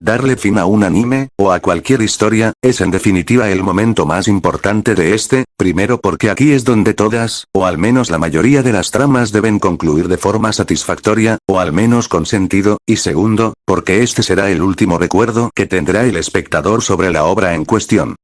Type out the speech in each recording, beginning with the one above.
Darle fin a un anime, o a cualquier historia, es en definitiva el momento más importante de este, primero porque aquí es donde todas, o al menos la mayoría de las tramas deben concluir de forma satisfactoria, o al menos con sentido, y segundo, porque este será el último recuerdo que tendrá el espectador sobre la obra en cuestión.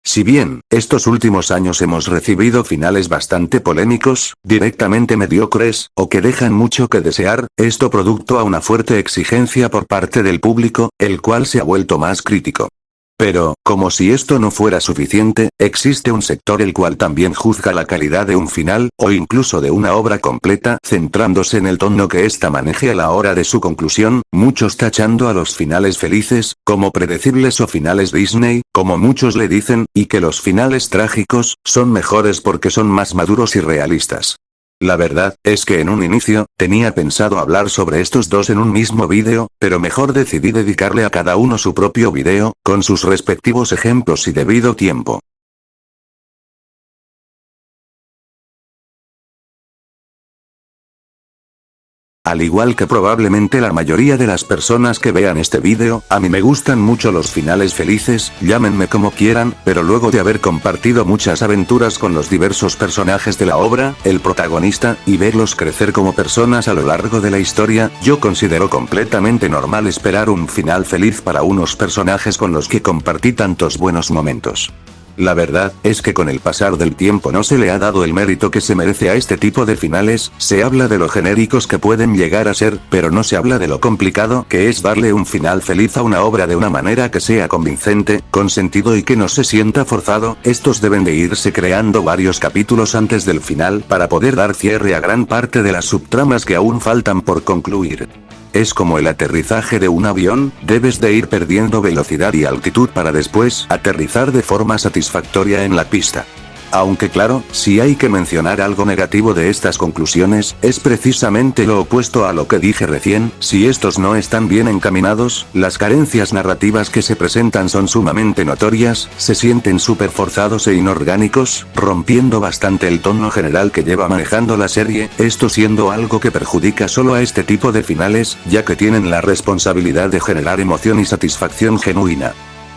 Si bien, estos últimos años hemos recibido finales bastante polémicos, directamente mediocres, o que dejan mucho que desear, esto producto a una fuerte exigencia por parte del público, el cual se ha vuelto más crítico. Pero, como si esto no fuera suficiente, existe un sector el cual también juzga la calidad de un final, o incluso de una obra completa, centrándose en el tono que ésta maneje a la hora de su conclusión, muchos tachando a los finales felices, como predecibles o finales Disney, como muchos le dicen, y que los finales trágicos, son mejores porque son más maduros y realistas. La verdad, es que en un inicio, tenía pensado hablar sobre estos dos en un mismo vídeo, pero mejor decidí dedicarle a cada uno su propio vídeo, con sus respectivos ejemplos y debido tiempo. Al igual que probablemente la mayoría de las personas que vean este vídeo, a mí me gustan mucho los finales felices, llámenme como quieran, pero luego de haber compartido muchas aventuras con los diversos personajes de la obra, el protagonista, y verlos crecer como personas a lo largo de la historia, yo considero completamente normal esperar un final feliz para unos personajes con los que compartí tantos buenos momentos. La verdad, es que con el pasar del tiempo no se le ha dado el mérito que se merece a este tipo de finales, se habla de lo genéricos que pueden llegar a ser, pero no se habla de lo complicado que es darle un final feliz a una obra de una manera que sea convincente, con sentido y que no se sienta forzado. Estos deben de irse creando varios capítulos antes del final para poder dar cierre a gran parte de las subtramas que aún faltan por concluir. Es como el aterrizaje de un avión, debes de ir perdiendo velocidad y altitud para después aterrizar de forma satisfactoria en la pista. Aunque claro, si hay que mencionar algo negativo de estas conclusiones, es precisamente lo opuesto a lo que dije recién, si estos no están bien encaminados, las carencias narrativas que se presentan son sumamente notorias, se sienten súper forzados e inorgánicos, rompiendo bastante el tono general que lleva manejando la serie, esto siendo algo que perjudica solo a este tipo de finales, ya que tienen la responsabilidad de generar emoción y satisfacción genuina.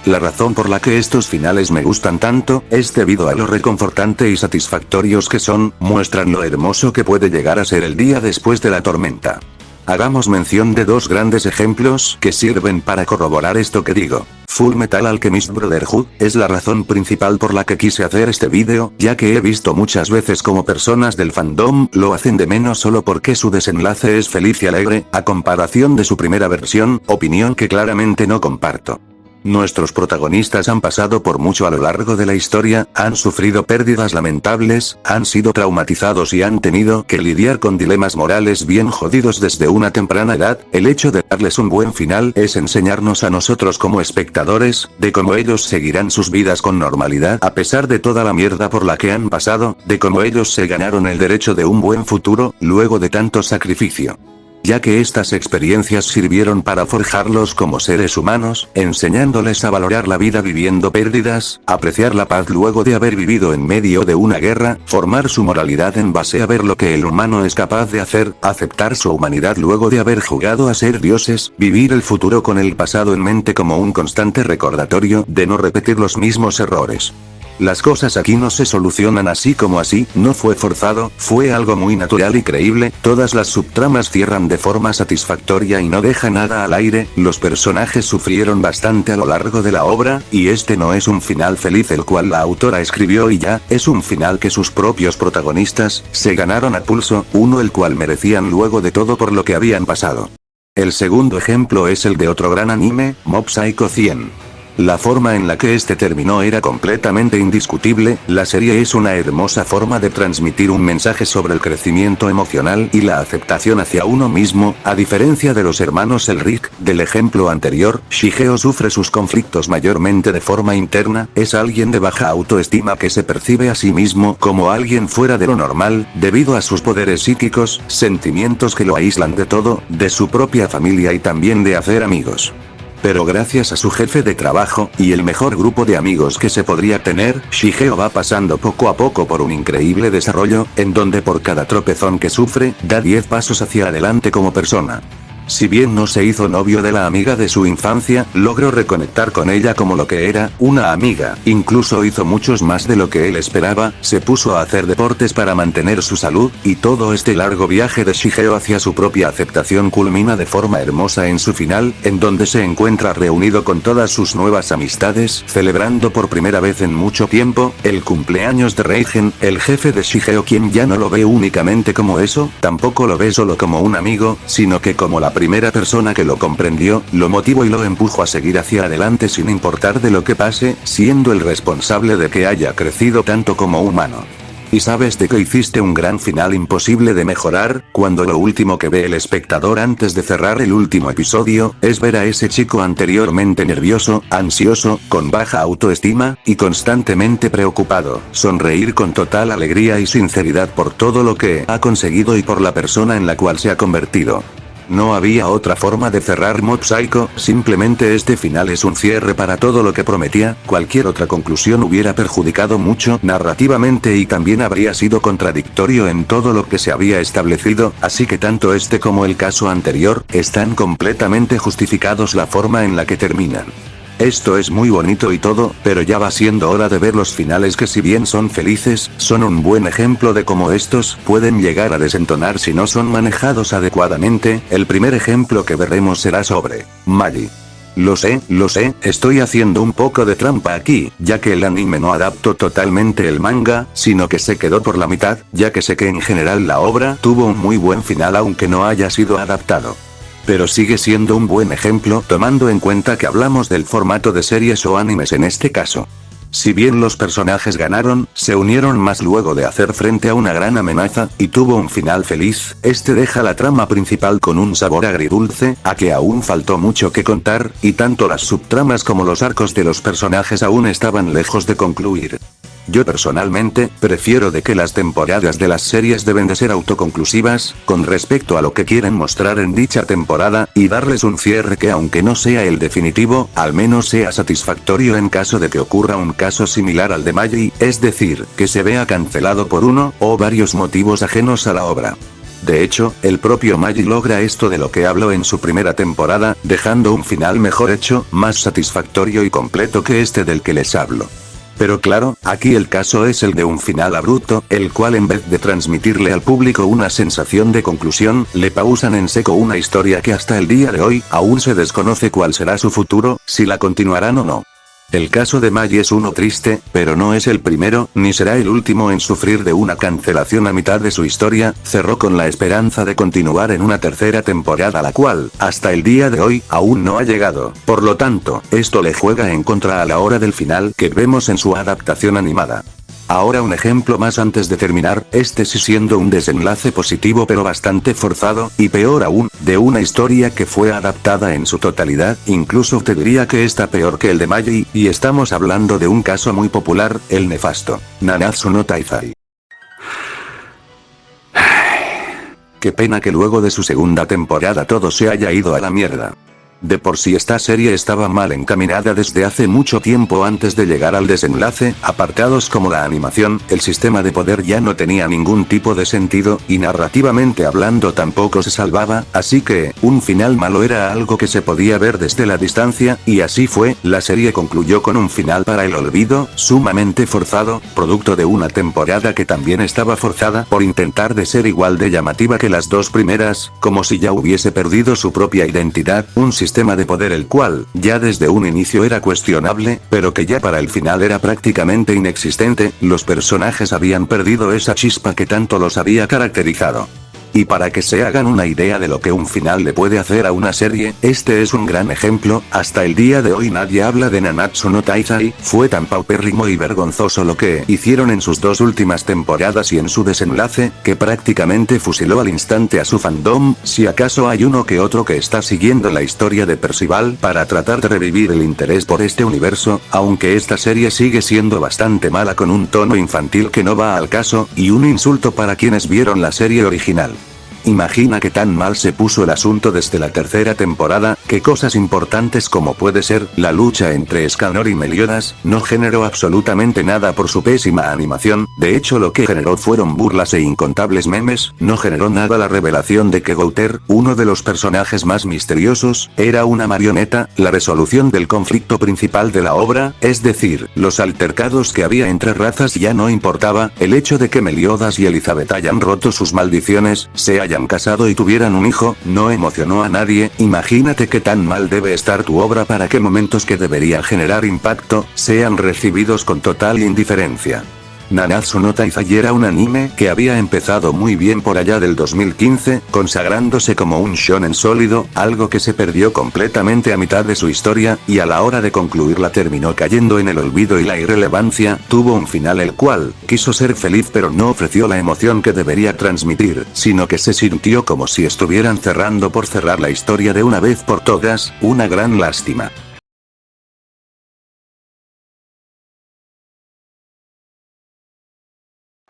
La razón por la que estos finales me gustan tanto, es debido a lo reconfortante y satisfactorios que son, muestran lo hermoso que puede llegar a ser el día después de la tormenta. Hagamos mención de dos grandes ejemplos que sirven para corroborar esto que digo. Full Metal Alchemist Brotherhood, es la razón principal por la que quise hacer este vídeo, ya que he visto muchas veces como personas del fandom lo hacen de menos solo porque su desenlace es feliz y alegre, a comparación de su primera versión, opinión que claramente no comparto. Nuestros protagonistas han pasado por mucho a lo largo de la historia, han sufrido pérdidas lamentables, han sido traumatizados y han tenido que lidiar con dilemas morales bien jodidos desde una temprana edad. El hecho de darles un buen final es enseñarnos a nosotros como espectadores, de cómo ellos seguirán sus vidas con normalidad a pesar de toda la mierda por la que han pasado, de cómo ellos se ganaron el derecho de un buen futuro, luego de tanto sacrificio. Ya que estas experiencias sirvieron para forjarlos como seres humanos, enseñándoles a valorar la vida viviendo pérdidas, apreciar la paz luego de haber vivido en medio de una guerra, formar su moralidad en base a ver lo que el humano es capaz de hacer, aceptar su humanidad luego de haber jugado a ser dioses, vivir el futuro con el pasado en mente como un constante recordatorio de no repetir los mismos errores. Las cosas aquí no se solucionan así como así, no fue forzado, fue algo muy natural y creíble, todas las subtramas cierran de forma satisfactoria y no deja nada al aire, los personajes sufrieron bastante a lo largo de la obra, y este no es un final feliz el cual la autora escribió y ya, es un final que sus propios protagonistas se ganaron a pulso, uno el cual merecían luego de todo por lo que habían pasado. El segundo ejemplo es el de otro gran anime, Mob Psycho 100. La forma en la que este terminó era completamente indiscutible, la serie es una hermosa forma de transmitir un mensaje sobre el crecimiento emocional y la aceptación hacia uno mismo, a diferencia de los hermanos Elric, del ejemplo anterior, Shigeo sufre sus conflictos mayormente de forma interna, es alguien de baja autoestima que se percibe a sí mismo como alguien fuera de lo normal, debido a sus poderes psíquicos, sentimientos que lo aíslan de todo, de su propia familia y también de hacer amigos. Pero gracias a su jefe de trabajo, y el mejor grupo de amigos que se podría tener, Shigeo va pasando poco a poco por un increíble desarrollo, en donde por cada tropezón que sufre, da 10 pasos hacia adelante como persona. Si bien no se hizo novio de la amiga de su infancia, logró reconectar con ella como lo que era, una amiga. Incluso hizo muchos más de lo que él esperaba, se puso a hacer deportes para mantener su salud, y todo este largo viaje de Shigeo hacia su propia aceptación culmina de forma hermosa en su final, en donde se encuentra reunido con todas sus nuevas amistades, celebrando por primera vez en mucho tiempo, el cumpleaños de Reigen, el jefe de Shigeo, quien ya no lo ve únicamente como eso, tampoco lo ve solo como un amigo, sino que como la primera persona que lo comprendió, lo motivó y lo empujó a seguir hacia adelante sin importar de lo que pase, siendo el responsable de que haya crecido tanto como humano. Y sabes de que hiciste un gran final imposible de mejorar, cuando lo último que ve el espectador antes de cerrar el último episodio, es ver a ese chico anteriormente nervioso, ansioso, con baja autoestima, y constantemente preocupado, sonreír con total alegría y sinceridad por todo lo que ha conseguido y por la persona en la cual se ha convertido. No había otra forma de cerrar Mob Psycho, simplemente este final es un cierre para todo lo que prometía, cualquier otra conclusión hubiera perjudicado mucho narrativamente y también habría sido contradictorio en todo lo que se había establecido, así que tanto este como el caso anterior, están completamente justificados la forma en la que terminan. Esto es muy bonito y todo, pero ya va siendo hora de ver los finales que si bien son felices, son un buen ejemplo de cómo estos pueden llegar a desentonar si no son manejados adecuadamente. El primer ejemplo que veremos será sobre Magi. Lo sé, estoy haciendo un poco de trampa aquí, ya que el anime no adaptó totalmente el manga, sino que se quedó por la mitad, ya que sé que en general la obra tuvo un muy buen final aunque no haya sido adaptado. Pero sigue siendo un buen ejemplo tomando en cuenta que hablamos del formato de series o animes en este caso. Si bien los personajes ganaron, se unieron más luego de hacer frente a una gran amenaza, y tuvo un final feliz, este deja la trama principal con un sabor agridulce, a que aún faltó mucho que contar, y tanto las subtramas como los arcos de los personajes aún estaban lejos de concluir. Yo personalmente, prefiero de que las temporadas de las series deben de ser autoconclusivas, con respecto a lo que quieren mostrar en dicha temporada, y darles un cierre que aunque no sea el definitivo, al menos sea satisfactorio en caso de que ocurra un caso similar al de Magi, es decir, que se vea cancelado por uno, o varios motivos ajenos a la obra. De hecho, el propio Magi logra esto de lo que habló en su primera temporada, dejando un final mejor hecho, más satisfactorio y completo que este del que les hablo. Pero claro, aquí el caso es el de un final abrupto, el cual en vez de transmitirle al público una sensación de conclusión, le pausan en seco una historia que hasta el día de hoy, aún se desconoce cuál será su futuro, si la continuarán o no. El caso de Magi es uno triste, pero no es el primero, ni será el último en sufrir de una cancelación a mitad de su historia. Cerró con la esperanza de continuar en una tercera temporada, la cual, hasta el día de hoy, aún no ha llegado. Por lo tanto, esto le juega en contra a la hora del final que vemos en su adaptación animada. Ahora un ejemplo más antes de terminar, este sí siendo un desenlace positivo pero bastante forzado, y peor aún, de una historia que fue adaptada en su totalidad, incluso te diría que está peor que el de Magi, y estamos hablando de un caso muy popular, el nefasto Nanatsu no Taizai. Qué pena que luego de su segunda temporada todo se haya ido a la mierda. De por sí esta serie estaba mal encaminada desde hace mucho tiempo antes de llegar al desenlace, apartados como la animación, el sistema de poder ya no tenía ningún tipo de sentido, y narrativamente hablando tampoco se salvaba, así que, un final malo era algo que se podía ver desde la distancia, y así fue, la serie concluyó con un final para el olvido, sumamente forzado, producto de una temporada que también estaba forzada por intentar de ser igual de llamativa que las dos primeras, como si ya hubiese perdido su propia identidad, un sistema de poder el cual, ya desde un inicio era cuestionable, pero que ya para el final era prácticamente inexistente, los personajes habían perdido esa chispa que tanto los había caracterizado. Y para que se hagan una idea de lo que un final le puede hacer a una serie, este es un gran ejemplo. Hasta el día de hoy nadie habla de Nanatsu no Taizai, fue tan paupérrimo y vergonzoso lo que hicieron en sus dos últimas temporadas y en su desenlace, que prácticamente fusiló al instante a su fandom. Si acaso hay uno que otro que está siguiendo la historia de Percival para tratar de revivir el interés por este universo, aunque esta serie sigue siendo bastante mala con un tono infantil que no va al caso, y un insulto para quienes vieron la serie original. Imagina que tan mal se puso el asunto desde la tercera temporada, que cosas importantes como puede ser la lucha entre Escanor y Meliodas, no generó absolutamente nada por su pésima animación, de hecho lo que generó fueron burlas e incontables memes, no generó nada la revelación de que Gouter, uno de los personajes más misteriosos, era una marioneta, la resolución del conflicto principal de la obra, es decir, los altercados que había entre razas ya no importaba, el hecho de que Meliodas y Elizabeth hayan roto sus maldiciones, se hayan casado y tuvieran un hijo, no emocionó a nadie. Imagínate qué tan mal debe estar tu obra para que momentos que deberían generar impacto, sean recibidos con total indiferencia. Nanatsu no Taizai era un anime que había empezado muy bien por allá del 2015, consagrándose como un shonen sólido, algo que se perdió completamente a mitad de su historia, y a la hora de concluirla terminó cayendo en el olvido y la irrelevancia. Tuvo un final el cual quiso ser feliz pero no ofreció la emoción que debería transmitir, sino que se sintió como si estuvieran cerrando por cerrar la historia de una vez por todas, una gran lástima.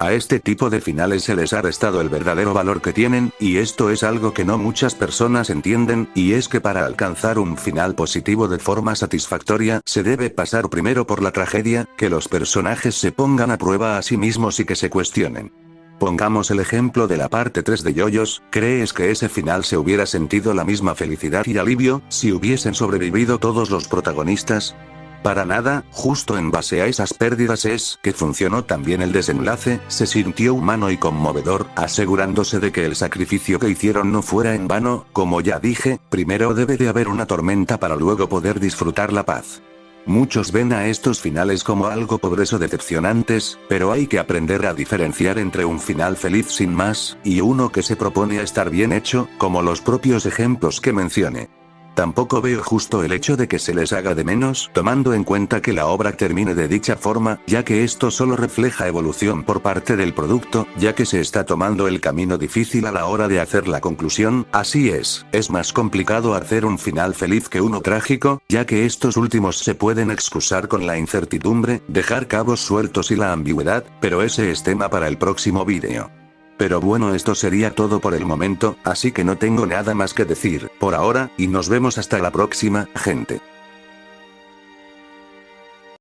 A este tipo de finales se les ha restado el verdadero valor que tienen, y esto es algo que no muchas personas entienden, y es que para alcanzar un final positivo de forma satisfactoria, se debe pasar primero por la tragedia, que los personajes se pongan a prueba a sí mismos y que se cuestionen. Pongamos el ejemplo de la parte 3 de JoJo's, ¿crees que ese final se hubiera sentido la misma felicidad y alivio, si hubiesen sobrevivido todos los protagonistas? Para nada, justo en base a esas pérdidas es que funcionó también el desenlace, se sintió humano y conmovedor, asegurándose de que el sacrificio que hicieron no fuera en vano. Como ya dije, primero debe de haber una tormenta para luego poder disfrutar la paz. Muchos ven a estos finales como algo pobres o decepcionantes, pero hay que aprender a diferenciar entre un final feliz sin más, y uno que se propone a estar bien hecho, como los propios ejemplos que mencioné. Tampoco veo justo el hecho de que se les haga de menos, tomando en cuenta que la obra termine de dicha forma, ya que esto solo refleja evolución por parte del producto, ya que se está tomando el camino difícil a la hora de hacer la conclusión. Así es más complicado hacer un final feliz que uno trágico, ya que estos últimos se pueden excusar con la incertidumbre, dejar cabos sueltos y la ambigüedad, pero ese es tema para el próximo vídeo. Pero bueno, esto sería todo por el momento, así que no tengo nada más que decir por ahora, y nos vemos hasta la próxima, gente.